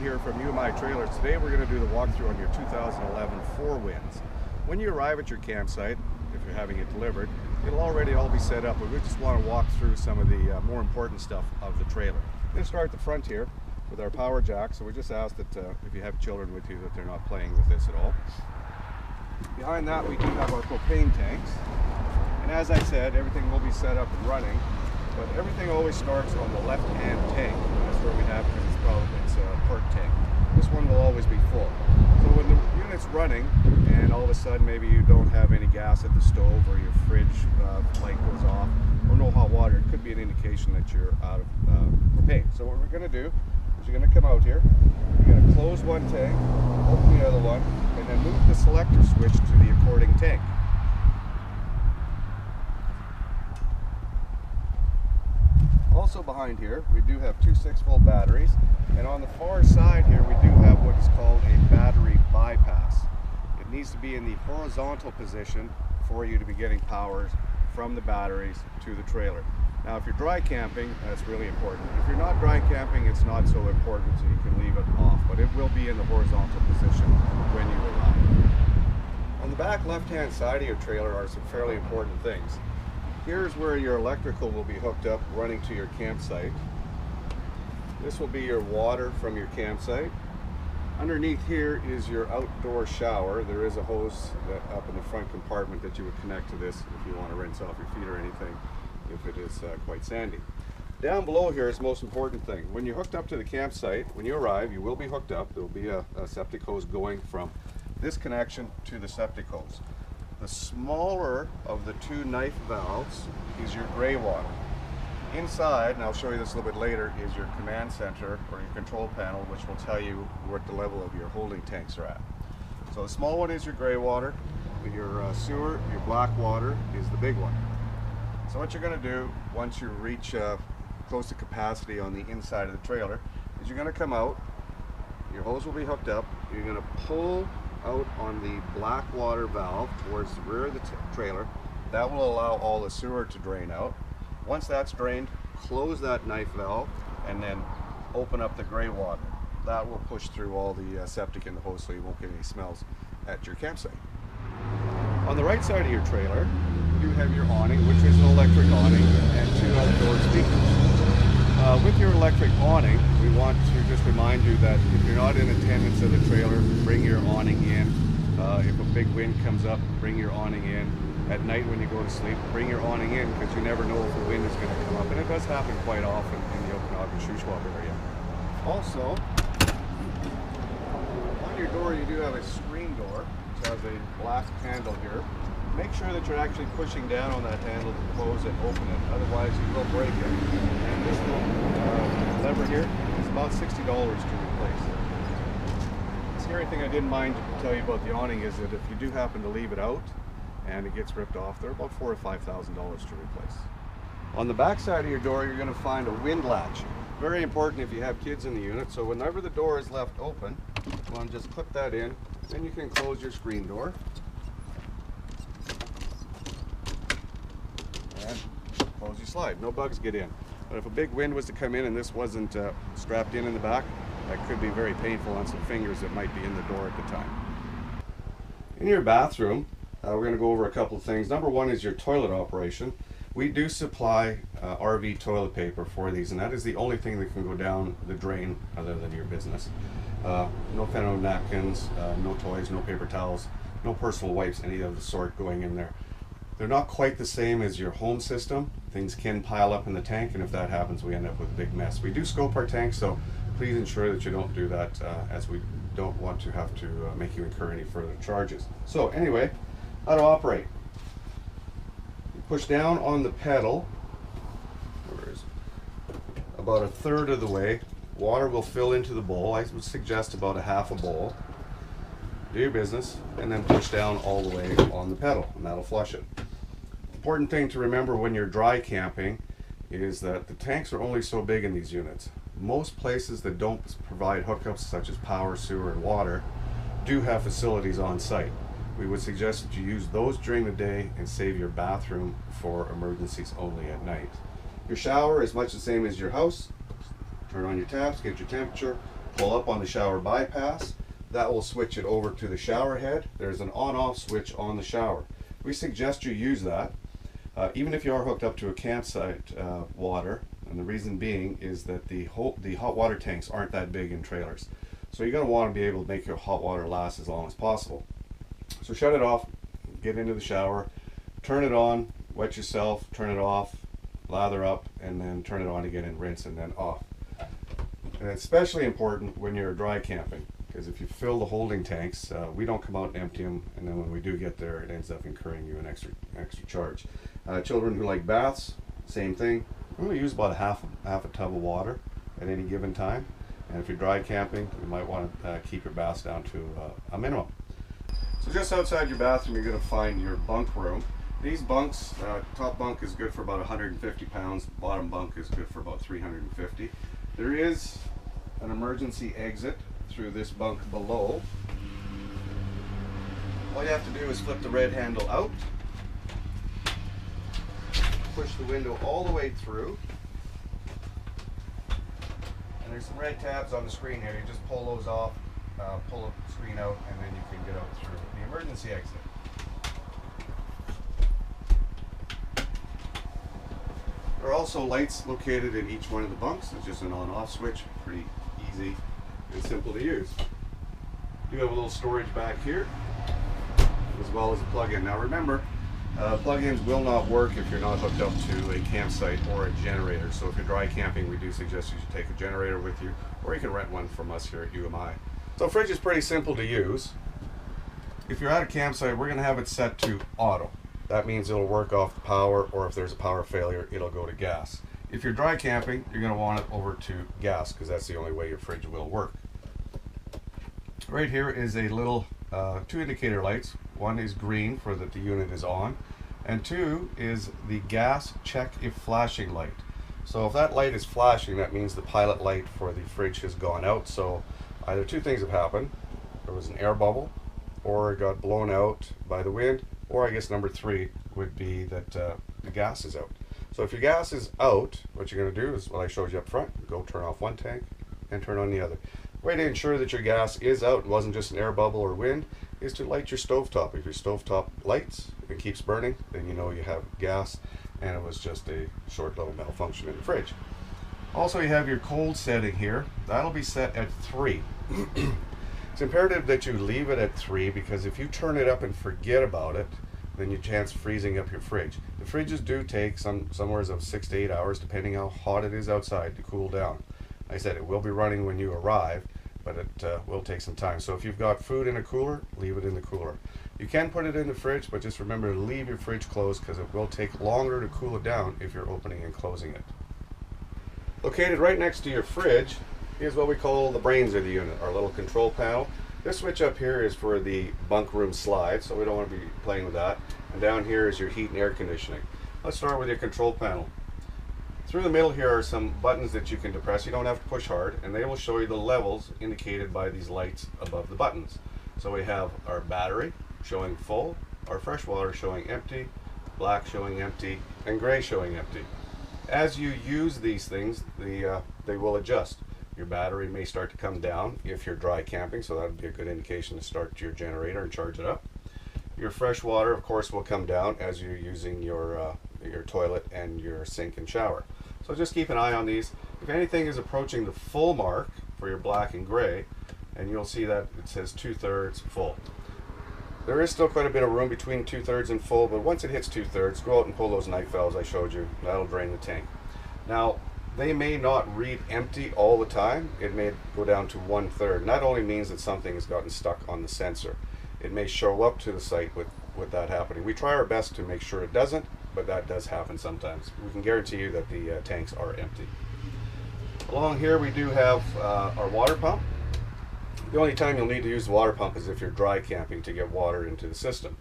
here from UMI Trailers. Today we're going to do the walkthrough on your 2011 Fourwinds. When you arrive at your campsite, if you're having it delivered, it'll already all be set up, but we just want to walk through some of the more important stuff of the trailer. We're going to start at the front here with our power jack, so we just ask that if you have children with you that they're not playing with this at all. Behind that we do have our propane tanks, and as I said, everything will be set up and running, but everything always starts on the left-hand tank. That's where we have, because it's a park tank. This one will always be full. So when the unit's running and all of a sudden maybe you don't have any gas at the stove, or your fridge light goes off, or no hot water, it could be an indication that you're out of propane. So what we're going to do is you're going to come out here, you're going to close one tank, open the other one, and then move the selector switch to the according tank. Also behind here, we do have two 6-volt batteries, and on the far side here we do have what is called a battery bypass. It needs to be in the horizontal position for you to be getting power from the batteries to the trailer. Now if you're dry camping, that's really important. If you're not dry camping, it's not so important, so you can leave it off, but it will be in the horizontal position when you arrive. On the back left-hand side of your trailer are some fairly important things. Here's where your electrical will be hooked up, running to your campsite. This will be your water from your campsite. Underneath here is your outdoor shower. There is a hose up in the front compartment that you would connect to this if you want to rinse off your feet or anything, if it is quite sandy. Down below here is the most important thing. When you're hooked up to the campsite, when you arrive, you will be hooked up. There will be a septic hose going from this connection to the septic hose. The smaller of the two knife valves is your gray water. Inside, and I'll show you this a little bit later, is your command center or your control panel, which will tell you what the level of your holding tanks are at. So the small one is your gray water, your sewer, your black water is the big one. So what you're going to do once you reach close to capacity on the inside of the trailer is you're going to come out, your hose will be hooked up, you're going to pull out on the black water valve towards the rear of the trailer. That will allow all the sewer to drain out. Once that's drained, close that knife valve and then open up the gray water. That will push through all the septic in the hose, so you won't get any smells at your campsite. On the right side of your trailer, you do have your awning, which is an electric awning, and two outdoor speakers. With your electric awning, we want to just remind you that if you're not in attendance of the trailer, bring your awning in. If a big wind comes up, bring your awning in. At night when you go to sleep, bring your awning in, because you never know if the wind is going to come up, and it does happen quite often in the Okanagan-Shuswap area. Also, on your door you do have a screen door, which has a black handle here. Make sure that you're actually pushing down on that handle to close and open it, otherwise you will break it. And this little lever here is about $60 to replace. The scary thing I didn't mind to tell you about the awning is that if you do happen to leave it out and it gets ripped off, they're about $4,000 or $5,000 to replace. On the back side of your door, you're going to find a wind latch. Very important if you have kids in the unit, so whenever the door is left open, you want to just clip that in, then you can close your screen door. And close your slide. No bugs get in. But if a big wind was to come in and this wasn't strapped in the back, that could be very painful on some fingers that might be in the door at the time. In your bathroom, we're going to go over a couple of things. Number one is your toilet operation. We do supply RV toilet paper for these, and that is the only thing that can go down the drain other than your business. No Fenno napkins, no toys, no paper towels, no personal wipes, any of the sort going in there. They're not quite the same as your home system. Things can pile up in the tank, and if that happens, we end up with a big mess. We do scope our tanks, so please ensure that you don't do that, as we don't want to have to make you incur any further charges. So anyway, how to operate. You push down on the pedal, about a third of the way. Water will fill into the bowl. I would suggest about a half a bowl. Do your business, and then push down all the way on the pedal, and that'll flush it. Important thing to remember when you're dry camping is that the tanks are only so big in these units. Most places that don't provide hookups such as power, sewer, and water do have facilities on site. We would suggest that you use those during the day and save your bathroom for emergencies only at night. Your shower is much the same as your house. Turn on your taps, get your temperature, pull up on the shower bypass. That will switch it over to the shower head. There's an on-off switch on the shower. We suggest you use that, even if you are hooked up to a campsite water. And the reason being is that the hot water tanks aren't that big in trailers. So you're going to want to be able to make your hot water last as long as possible. So shut it off, get into the shower, turn it on, wet yourself, turn it off, lather up, and then turn it on again and rinse, and then off. And it's especially important when you're dry camping, because if you fill the holding tanks, we don't come out and empty them, and then when we do get there, it ends up incurring you an extra charge. Children who like baths, same thing. We're going to use about half a tub of water at any given time. And if you're dry camping, you might want to keep your baths down to a minimum. So just outside your bathroom, you're going to find your bunk room. These bunks, top bunk is good for about 150 pounds, bottom bunk is good for about 350. There is an emergency exit through this bunk below. All you have to do is flip the red handle out, push the window all the way through, and there's some red tabs on the screen here. You just pull those off, pull the screen out, and then you can get out through the emergency exit. There are also lights located in each one of the bunks. It's just an on-off switch, pretty easy and simple to use. You have a little storage back here, as well as a plug-in. Now remember, plug-ins will not work if you're not hooked up to a campsite or a generator. So if you're dry camping, we do suggest you should take a generator with you, or you can rent one from us here at UMI. So fridge is pretty simple to use. If you're at a campsite, we're going to have it set to auto. That means it'll work off the power, or if there's a power failure, it'll go to gas. If you're dry camping, you're going to want it over to gas, because that's the only way your fridge will work. Right here is a little 2 indicator lights. One is green for that the unit is on, and 2 is the gas check if flashing light. So if that light is flashing, that means the pilot light for the fridge has gone out. So either 2 things have happened. There was an air bubble, or it got blown out by the wind, or I guess number 3 would be that the gas is out. So if your gas is out, what you're going to do is what I showed you up front. Go turn off one tank and turn on the other. The way to ensure that your gas is out and wasn't just an air bubble or wind is to light your stovetop. If your stovetop lights and keeps burning, then you know you have gas and it was just a short little malfunction in the fridge. Also, you have your cold setting here. That'll be set at 3. It's imperative that you leave it at 3, because if you turn it up and forget about it, then you chance freezing up your fridge. The fridges do take somewhere of 6 to 8 hours, depending how hot it is outside, to cool down. Like I said, it will be running when you arrive, but it will take some time. So if you've got food in a cooler, leave it in the cooler. You can put it in the fridge, but just remember to leave your fridge closed, because it will take longer to cool it down if you're opening and closing it. Located right next to your fridge is what we call the brains of the unit, our little control panel. This switch up here is for the bunk room slide, so we don't want to be playing with that. And down here is your heat and air conditioning. Let's start with your control panel. Through the middle here are some buttons that you can depress. You don't have to push hard, and they will show you the levels indicated by these lights above the buttons. So we have our battery showing full, our fresh water showing empty, black showing empty, and gray showing empty. As you use these things, they will adjust. Your battery may start to come down if you're dry camping, so that would be a good indication to start your generator and charge it up. Your fresh water, of course, will come down as you're using your toilet and your sink and shower. So just keep an eye on these. If anything is approaching the full mark for your black and gray, and you'll see that it says 2/3 full. There is still quite a bit of room between 2/3 and full, but once it hits 2/3, go out and pull those knife valves I showed you. That'll drain the tank. Now, they may not read empty all the time. It may go down to 1/3. And that only means that something has gotten stuck on the sensor. It may show up to the site with that happening. We try our best to make sure it doesn't, but that does happen sometimes. We can guarantee you that the tanks are empty. Along here we do have our water pump. The only time you'll need to use the water pump is if you're dry camping to get water into the system.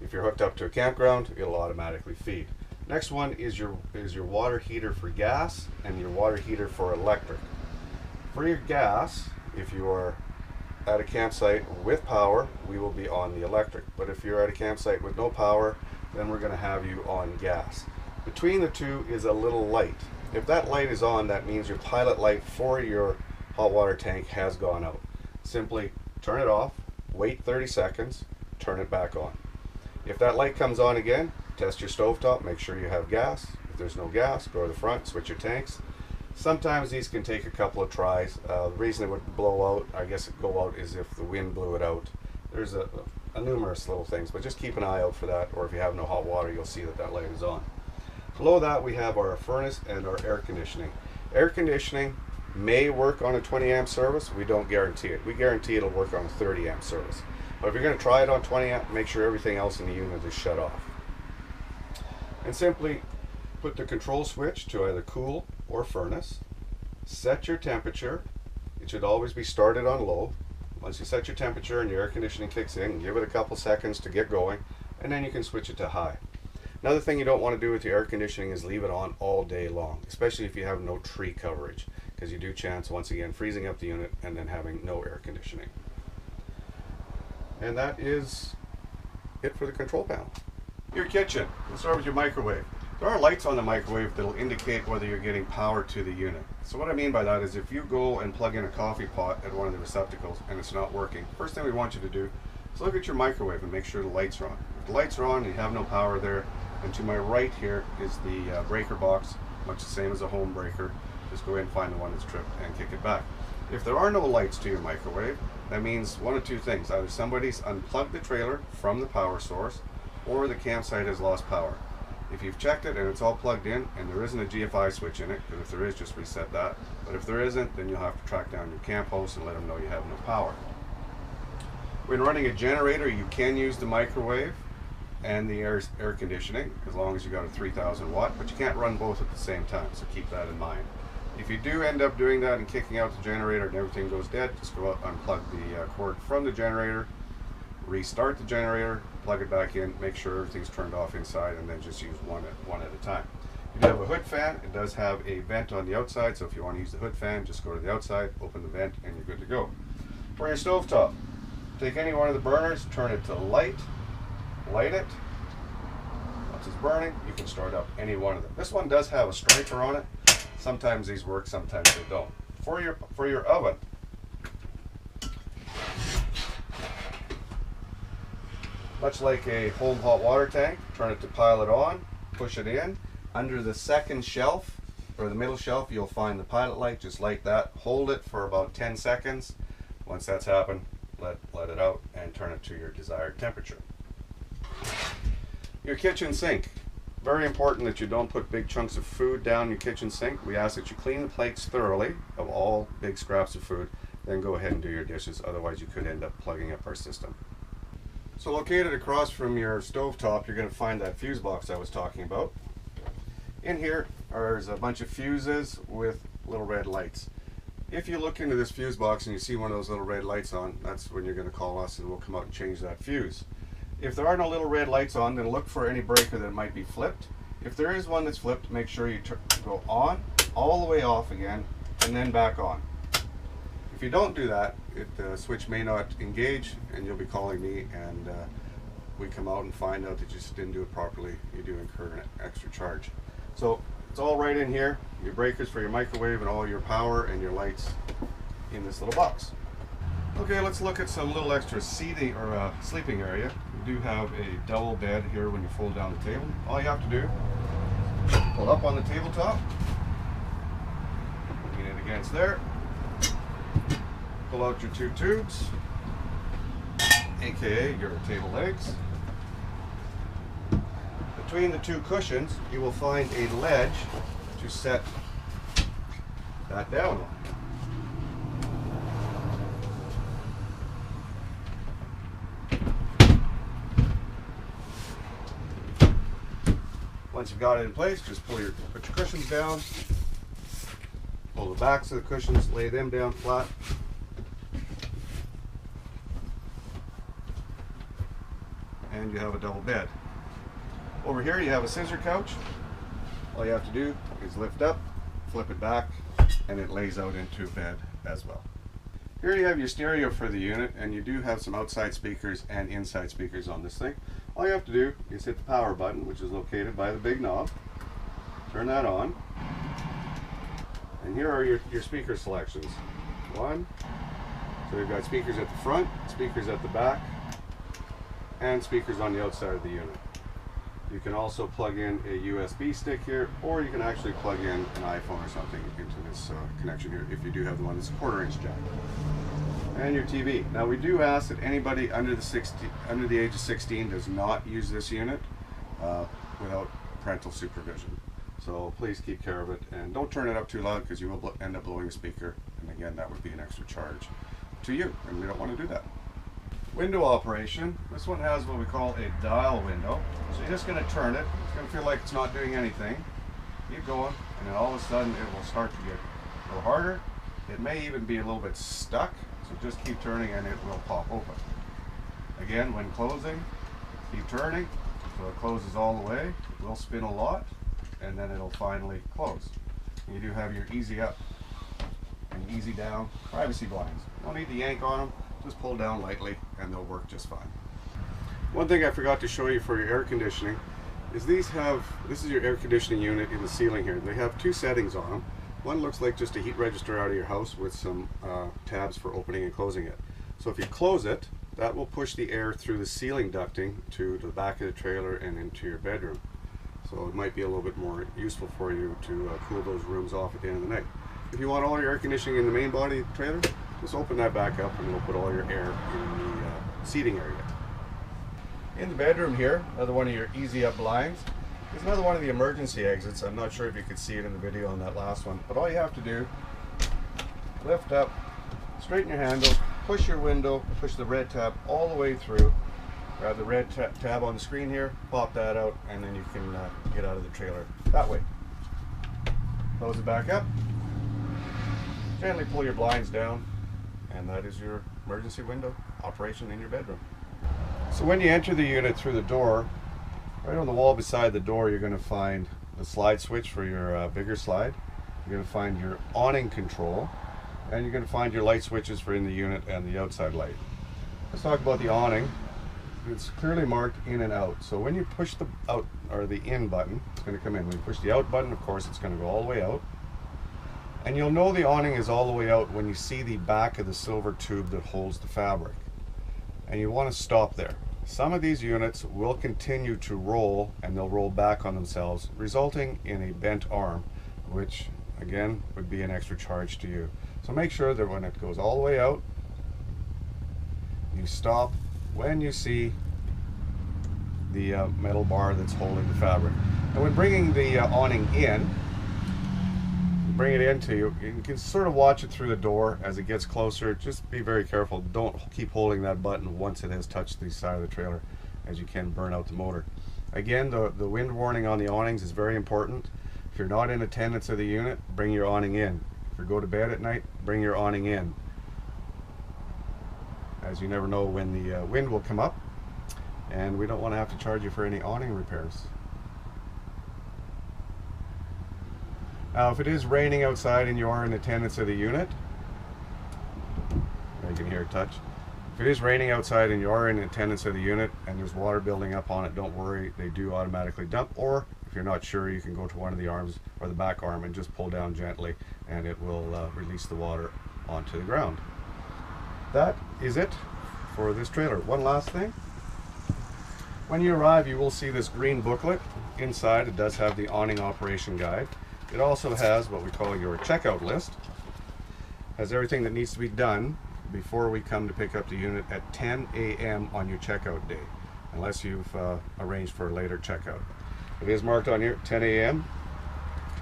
If you're hooked up to a campground, it'll automatically feed. Next one is your water heater for gas and your water heater for electric. For your gas, if you are at a campsite with power, we will be on the electric. But if you're at a campsite with no power, then we're going to have you on gas. Between the two is a little light. If that light is on, that means your pilot light for your hot water tank has gone out. Simply turn it off, wait 30 seconds, turn it back on. If that light comes on again, test your stovetop, make sure you have gas. If there's no gas, go to the front, switch your tanks. Sometimes these can take a couple of tries. The reason it would blow out, I guess it go out, is if the wind blew it out. There's a numerous little things, but just keep an eye out for that, or if you have no hot water, you'll see that that light is on. Below that, we have our furnace and our air conditioning. Air conditioning may work on a 20 amp service. We don't guarantee it. We guarantee it'll work on a 30 amp service. But if you're going to try it on 20 amp, make sure everything else in the unit is shut off. And simply put the control switch to either cool or furnace. Set your temperature. It should always be started on low. Once you set your temperature and your air conditioning kicks in, give it a couple seconds to get going, and then you can switch it to high. Another thing you don't want to do with your air conditioning is leave it on all day long, especially if you have no tree coverage, because you do chance, once again, freezing up the unit and then having no air conditioning. And that is it for the control panel. Your kitchen. Let's start with your microwave. There are lights on the microwave that will indicate whether you're getting power to the unit. So what I mean by that is if you go and plug in a coffee pot at one of the receptacles and it's not working, first thing we want you to do is look at your microwave and make sure the lights are on. If the lights are on and you have no power there, and to my right here is the breaker box, much the same as a home breaker. Just go ahead and find the one that's tripped and kick it back. If there are no lights to your microwave, that means one of two things. Either somebody's unplugged the trailer from the power source, or the campsite has lost power. If you've checked it and it's all plugged in and there isn't a GFI switch in it, because if there is, just reset that. But if there isn't, then you'll have to track down your camp host and let them know you have no power. When running a generator, you can use the microwave and the air conditioning, as long as you got a 3000 watt, but you can't run both at the same time, so keep that in mind. If you do end up doing that and kicking out the generator and everything goes dead, just go out, unplug the cord from the generator, restart the generator, plug it back in, make sure everything's turned off inside, and then just use one at a time. You do have a hood fan. It does have a vent on the outside, so if you want to use the hood fan, just go to the outside, open the vent, and you're good to go. For your stovetop, take any one of the burners, turn it to light it. Once it's burning, you can start up any one of them. This one does have a striker on it. Sometimes these work, sometimes they don't. For your oven, much like a home hot water tank, turn it to pilot on, push it in. Under the second shelf, or the middle shelf, you'll find the pilot light. Just like that. Hold it for about 10 seconds. Once that's happened, let it out and turn it to your desired temperature. Your kitchen sink. Very important that you don't put big chunks of food down your kitchen sink. We ask that you clean the plates thoroughly of all big scraps of food, then go ahead and do your dishes. Otherwise, you could end up plugging up our system. So located across from your stovetop, you're going to find that fuse box I was talking about. In here there's a bunch of fuses with little red lights. If you look into this fuse box and you see one of those little red lights on, that's when you're going to call us and we'll come out and change that fuse. If there are no little red lights on, then look for any breaker that might be flipped. If there is one that's flipped, make sure you go on, all the way off again, and then back on. If you don't do that, the switch may not engage and you'll be calling me, and we come out and find out that you just didn't do it properly. You do incur an extra charge. So it's all right in here, your breakers for your microwave and all your power and your lights in this little box. Okay, let's look at some little extra seating or sleeping area. We do have a double bed here when you fold down the table. All you have to do, pull up on the tabletop, lean it against there, pull out your two tubes, aka your table legs. Between the two cushions, you will find a ledge to set that down on. Once you've got it in place, just put your cushions down, pull the backs of the cushions, lay them down flat, and you have a double bed. Over here you have a scissor couch. All you have to do is lift up, flip it back, and it lays out into a bed as well. Here you have your stereo for the unit, and you do have some outside speakers and inside speakers on this thing. All you have to do is hit the power button, which is located by the big knob. Turn that on. And here are your speaker selections. One. So we've got speakers at the front, speakers at the back, and speakers on the outside of the unit. You can also plug in a USB stick here, or you can actually plug in an iPhone or something into this connection here if you do have the one that's a 1/4 inch jack. And your TV. Now we do ask that anybody under the age of 16 does not use this unit without parental supervision. So please keep care of it, and don't turn it up too loud because you will end up blowing the speaker, and again that would be an extra charge to you, and we don't want to do that. Window operation. This one has what we call a dial window. So you're just going to turn it. It's going to feel like it's not doing anything. Keep going, and then all of a sudden it will start to get a little harder. It may even be a little bit stuck, so just keep turning and it will pop open. Again, when closing, keep turning so it closes all the way. It will spin a lot, and then it'll finally close. You do have your easy up and easy down privacy blinds. Don't need to yank on them, just pull down lightly and they'll work just fine. One thing I forgot to show you for your air conditioning is this is your air conditioning unit in the ceiling here. They have two settings on them. One looks like just a heat register out of your house with some tabs for opening and closing it. So if you close it, that will push the air through the ceiling ducting to the back of the trailer and into your bedroom. So it might be a little bit more useful for you to cool those rooms off at the end of the night. If you want all your air conditioning in the main body of the trailer, just open that back up and it'll put all your air in the seating area. In the bedroom here, another one of your easy up blinds. There's another one of the emergency exits. I'm not sure if you could see it in the video on that last one, but all you have to do, lift up, straighten your handle, push your window, push the red tab all the way through, grab the red tab on the screen here, pop that out, and then you can get out of the trailer that way. Close it back up, gently pull your blinds down, and that is your emergency window operation in your bedroom. So when you enter the unit through the door, right on the wall beside the door, you're going to find the slide switch for your bigger slide. You're going to find your awning control, and you're going to find your light switches for in the unit and the outside light. Let's talk about the awning. It's clearly marked in and out. So when you push the out or the in button, it's going to come in. When you push the out button, of course, it's going to go all the way out. And you'll know the awning is all the way out when you see the back of the silver tube that holds the fabric. And you want to stop there. Some of these units will continue to roll, and they'll roll back on themselves, resulting in a bent arm, which again would be an extra charge to you. So make sure that when it goes all the way out, you stop when you see the metal bar that's holding the fabric. And when bringing the awning in, bring it into you, you can sort of watch it through the door as it gets closer. Just be very careful. Don't keep holding that button once it has touched the side of the trailer, as you can burn out the motor. Again, the wind warning on the awnings is very important. If you're not in attendance of the unit, bring your awning in. If you go to bed at night, bring your awning in, as you never know when the wind will come up, and we don't want to have to charge you for any awning repairs. Now, if it is raining outside and you are in attendance of the unit, you can hear it touch. If it is raining outside and you are in attendance of the unit and there's water building up on it, don't worry, they do automatically dump. Or if you're not sure, you can go to one of the arms or the back arm and just pull down gently, and it will release the water onto the ground. That is it for this trailer. One last thing. When you arrive, you will see this green booklet. Inside, it does have the awning operation guide. It also has what we call your checkout list. Has everything that needs to be done before we come to pick up the unit at 10 a.m. on your checkout day, unless you've arranged for a later checkout. It is marked on here 10 a.m.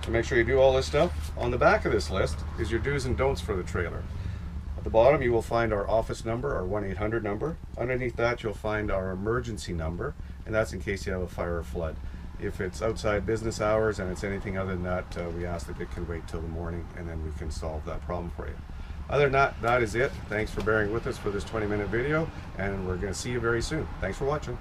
So make sure you do all this stuff. On the back of this list is your do's and don'ts for the trailer. At the bottom you will find our office number, our 1-800 number. Underneath that you'll find our emergency number, and that's in case you have a fire or flood. If it's outside business hours and it's anything other than that, we ask that it can wait till the morning, and then we can solve that problem for you. Other than that, that is it. Thanks for bearing with us for this 20-minute video, and we're going to see you very soon. Thanks for watching.